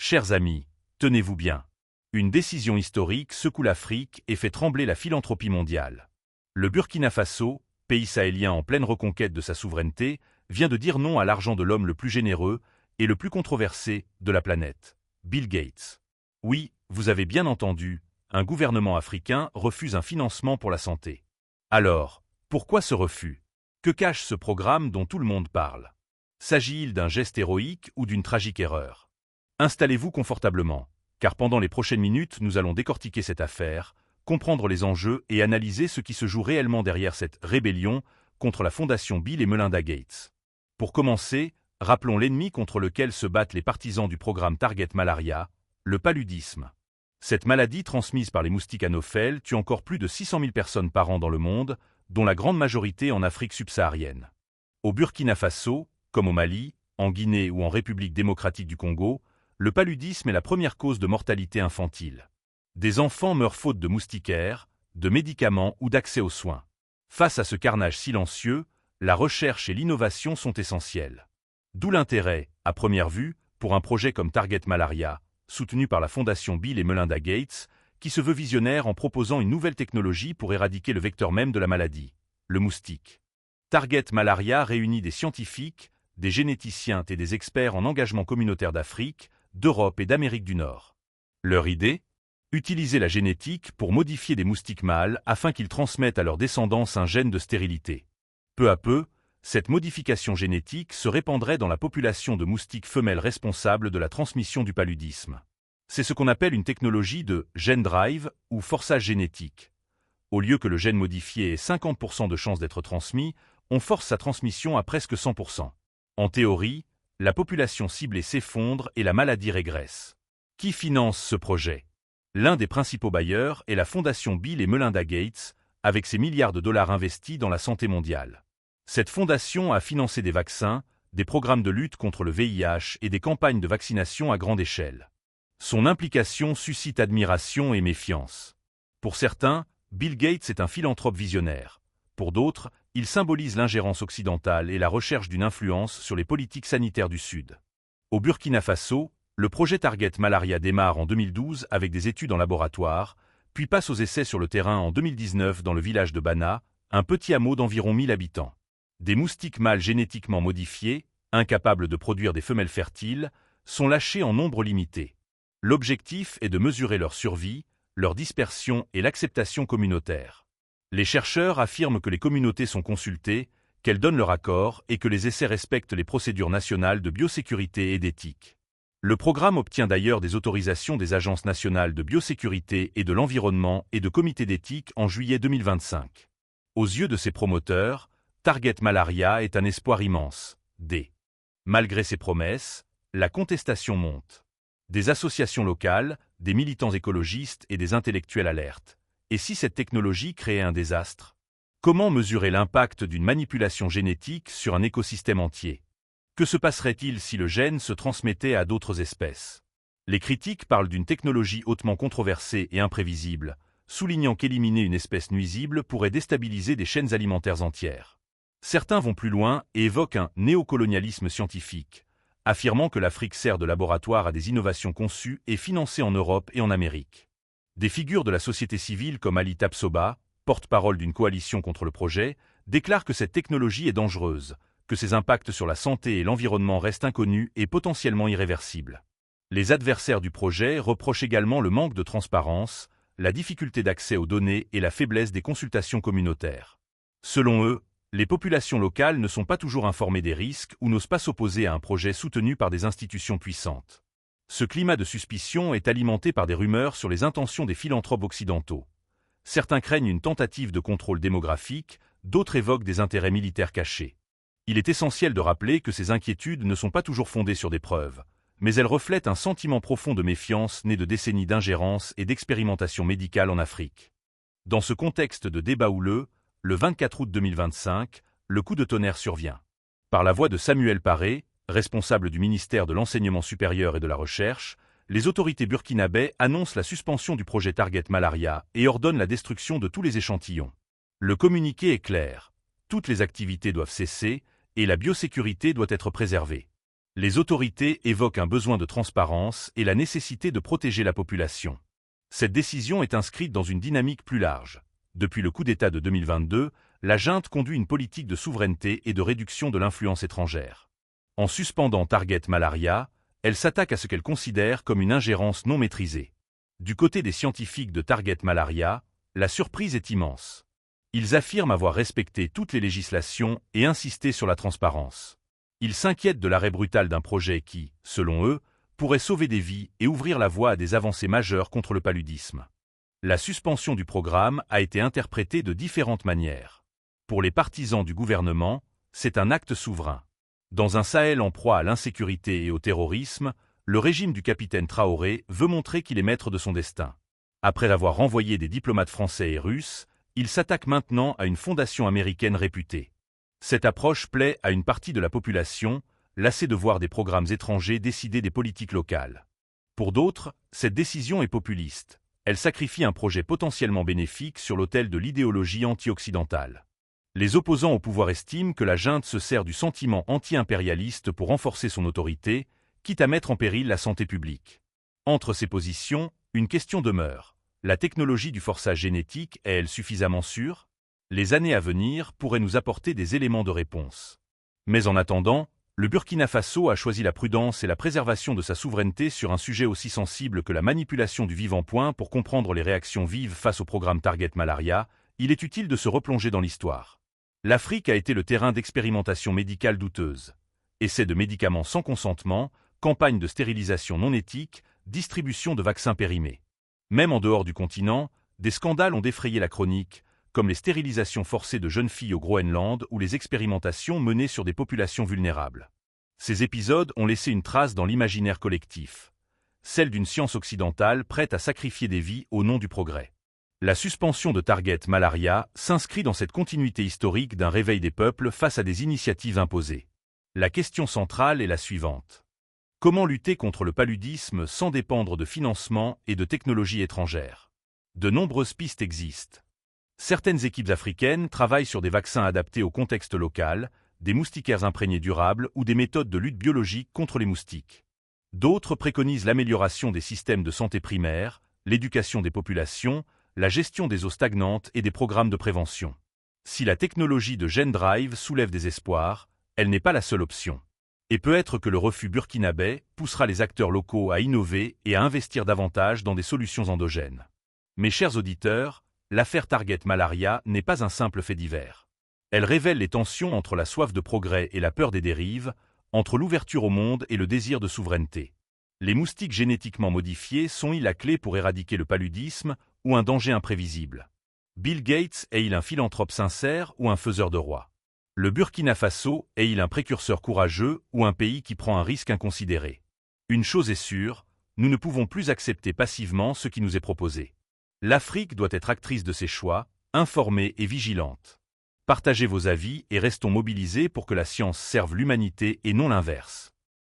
Chers amis, tenez-vous bien. Une décision historique secoue l'Afrique et fait trembler la philanthropie mondiale. Le Burkina Faso, pays sahélien en pleine reconquête de sa souveraineté, vient de dire non à l'argent de l'homme le plus généreux et le plus controversé de la planète, Bill Gates. Oui, vous avez bien entendu, un gouvernement africain refuse un financement pour la santé. Alors, pourquoi ce refus? Que cache ce programme dont tout le monde parle? S'agit-il d'un geste héroïque ou d'une tragique erreur? Installez-vous confortablement, car pendant les prochaines minutes, nous allons décortiquer cette affaire, comprendre les enjeux et analyser ce qui se joue réellement derrière cette rébellion contre la fondation Bill et Melinda Gates. Pour commencer, rappelons l'ennemi contre lequel se battent les partisans du programme Target Malaria, le paludisme. Cette maladie transmise par les moustiques anopheles tue encore plus de 600 000 personnes par an dans le monde, dont la grande majorité en Afrique subsaharienne. Au Burkina Faso, comme au Mali, en Guinée ou en République démocratique du Congo, le paludisme est la première cause de mortalité infantile. Des enfants meurent faute de moustiquaires, de médicaments ou d'accès aux soins. Face à ce carnage silencieux, la recherche et l'innovation sont essentielles. D'où l'intérêt, à première vue, pour un projet comme Target Malaria, soutenu par la fondation Bill et Melinda Gates, qui se veut visionnaire en proposant une nouvelle technologie pour éradiquer le vecteur même de la maladie, le moustique. Target Malaria réunit des scientifiques, des généticiens et des experts en engagement communautaire d'Afrique, d'Europe et d'Amérique du Nord. Leur idée? Utiliser la génétique pour modifier des moustiques mâles afin qu'ils transmettent à leur descendance un gène de stérilité. Peu à peu, cette modification génétique se répandrait dans la population de moustiques femelles responsables de la transmission du paludisme. C'est ce qu'on appelle une technologie de gene drive ou forçage génétique. Au lieu que le gène modifié ait 50% de chances d'être transmis, on force sa transmission à presque 100%. En théorie, la population ciblée s'effondre et la maladie régresse. Qui finance ce projet? L'un des principaux bailleurs est la fondation Bill et Melinda Gates, avec ses milliards de dollars investis dans la santé mondiale. Cette fondation a financé des vaccins, des programmes de lutte contre le VIH et des campagnes de vaccination à grande échelle. Son implication suscite admiration et méfiance. Pour certains, Bill Gates est un philanthrope visionnaire. Pour d'autres, il symbolise l'ingérence occidentale et la recherche d'une influence sur les politiques sanitaires du Sud. Au Burkina Faso, le projet Target Malaria démarre en 2012 avec des études en laboratoire, puis passe aux essais sur le terrain en 2019 dans le village de Bana, un petit hameau d'environ 1000 habitants. Des moustiques mâles génétiquement modifiés, incapables de produire des femelles fertiles, sont lâchés en nombre limité. L'objectif est de mesurer leur survie, leur dispersion et l'acceptation communautaire. Les chercheurs affirment que les communautés sont consultées, qu'elles donnent leur accord et que les essais respectent les procédures nationales de biosécurité et d'éthique. Le programme obtient d'ailleurs des autorisations des agences nationales de biosécurité et de l'environnement et de comités d'éthique en juillet 2025. Aux yeux de ses promoteurs, Target Malaria est un espoir immense. Malgré ses promesses, la contestation monte. Des associations locales, des militants écologistes et des intellectuels alertent. Et si cette technologie créait un désastre? Comment mesurer l'impact d'une manipulation génétique sur un écosystème entier? Que se passerait-il si le gène se transmettait à d'autres espèces? Les critiques parlent d'une technologie hautement controversée et imprévisible, soulignant qu'éliminer une espèce nuisible pourrait déstabiliser des chaînes alimentaires entières. Certains vont plus loin et évoquent un néocolonialisme scientifique, affirmant que l'Afrique sert de laboratoire à des innovations conçues et financées en Europe et en Amérique. Des figures de la société civile comme Ali Tabsoba, porte-parole d'une coalition contre le projet, déclarent que cette technologie est dangereuse, que ses impacts sur la santé et l'environnement restent inconnus et potentiellement irréversibles. Les adversaires du projet reprochent également le manque de transparence, la difficulté d'accès aux données et la faiblesse des consultations communautaires. Selon eux, les populations locales ne sont pas toujours informées des risques ou n'osent pas s'opposer à un projet soutenu par des institutions puissantes. Ce climat de suspicion est alimenté par des rumeurs sur les intentions des philanthropes occidentaux. Certains craignent une tentative de contrôle démographique, d'autres évoquent des intérêts militaires cachés. Il est essentiel de rappeler que ces inquiétudes ne sont pas toujours fondées sur des preuves, mais elles reflètent un sentiment profond de méfiance né de décennies d'ingérence et d'expérimentation médicale en Afrique. Dans ce contexte de débat houleux, le 24 août 2025, le coup de tonnerre survient. Par la voix de Samuel Paré, responsable du ministère de l'Enseignement supérieur et de la Recherche, les autorités burkinabais annoncent la suspension du projet Target Malaria et ordonnent la destruction de tous les échantillons. Le communiqué est clair. Toutes les activités doivent cesser et la biosécurité doit être préservée. Les autorités évoquent un besoin de transparence et la nécessité de protéger la population. Cette décision est inscrite dans une dynamique plus large. Depuis le coup d'État de 2022, la junte conduit une politique de souveraineté et de réduction de l'influence étrangère. En suspendant Target Malaria, elle s'attaque à ce qu'elle considère comme une ingérence non maîtrisée. Du côté des scientifiques de Target Malaria, la surprise est immense. Ils affirment avoir respecté toutes les législations et insisté sur la transparence. Ils s'inquiètent de l'arrêt brutal d'un projet qui, selon eux, pourrait sauver des vies et ouvrir la voie à des avancées majeures contre le paludisme. La suspension du programme a été interprétée de différentes manières. Pour les partisans du gouvernement, c'est un acte souverain. Dans un Sahel en proie à l'insécurité et au terrorisme, le régime du capitaine Traoré veut montrer qu'il est maître de son destin. Après avoir renvoyé des diplomates français et russes, il s'attaque maintenant à une fondation américaine réputée. Cette approche plaît à une partie de la population, lassée de voir des programmes étrangers décider des politiques locales. Pour d'autres, cette décision est populiste. Elle sacrifie un projet potentiellement bénéfique sur l'autel de l'idéologie anti-occidentale. Les opposants au pouvoir estiment que la junte se sert du sentiment anti-impérialiste pour renforcer son autorité, quitte à mettre en péril la santé publique. Entre ces positions, une question demeure. La technologie du forçage génétique est-elle suffisamment sûre? Les années à venir pourraient nous apporter des éléments de réponse. Mais en attendant, le Burkina Faso a choisi la prudence et la préservation de sa souveraineté sur un sujet aussi sensible que la manipulation du vivant. Pour comprendre les réactions vives face au programme Target Malaria, il est utile de se replonger dans l'histoire. L'Afrique a été le terrain d'expérimentation médicale douteuse. Essais de médicaments sans consentement, campagnes de stérilisation non éthique, distribution de vaccins périmés. Même en dehors du continent, des scandales ont défrayé la chronique, comme les stérilisations forcées de jeunes filles au Groenland ou les expérimentations menées sur des populations vulnérables. Ces épisodes ont laissé une trace dans l'imaginaire collectif, celle d'une science occidentale prête à sacrifier des vies au nom du progrès. La suspension de Target Malaria s'inscrit dans cette continuité historique d'un réveil des peuples face à des initiatives imposées. La question centrale est la suivante. Comment lutter contre le paludisme sans dépendre de financements et de technologies étrangères? De nombreuses pistes existent. Certaines équipes africaines travaillent sur des vaccins adaptés au contexte local, des moustiquaires imprégnés durables ou des méthodes de lutte biologique contre les moustiques. D'autres préconisent l'amélioration des systèmes de santé primaire, l'éducation des populations, la gestion des eaux stagnantes et des programmes de prévention. Si la technologie de GenDrive soulève des espoirs, elle n'est pas la seule option. Et peut-être que le refus burkinabé poussera les acteurs locaux à innover et à investir davantage dans des solutions endogènes. Mes chers auditeurs, l'affaire Target Malaria n'est pas un simple fait divers. Elle révèle les tensions entre la soif de progrès et la peur des dérives, entre l'ouverture au monde et le désir de souveraineté. Les moustiques génétiquement modifiés sont-ils la clé pour éradiquer le paludisme ou un danger imprévisible? Bill Gates est-il un philanthrope sincère ou un faiseur de rois? Le Burkina Faso est-il un précurseur courageux ou un pays qui prend un risque inconsidéré? Une chose est sûre, nous ne pouvons plus accepter passivement ce qui nous est proposé. L'Afrique doit être actrice de ses choix, informée et vigilante. Partagez vos avis et restons mobilisés pour que la science serve l'humanité et non l'inverse.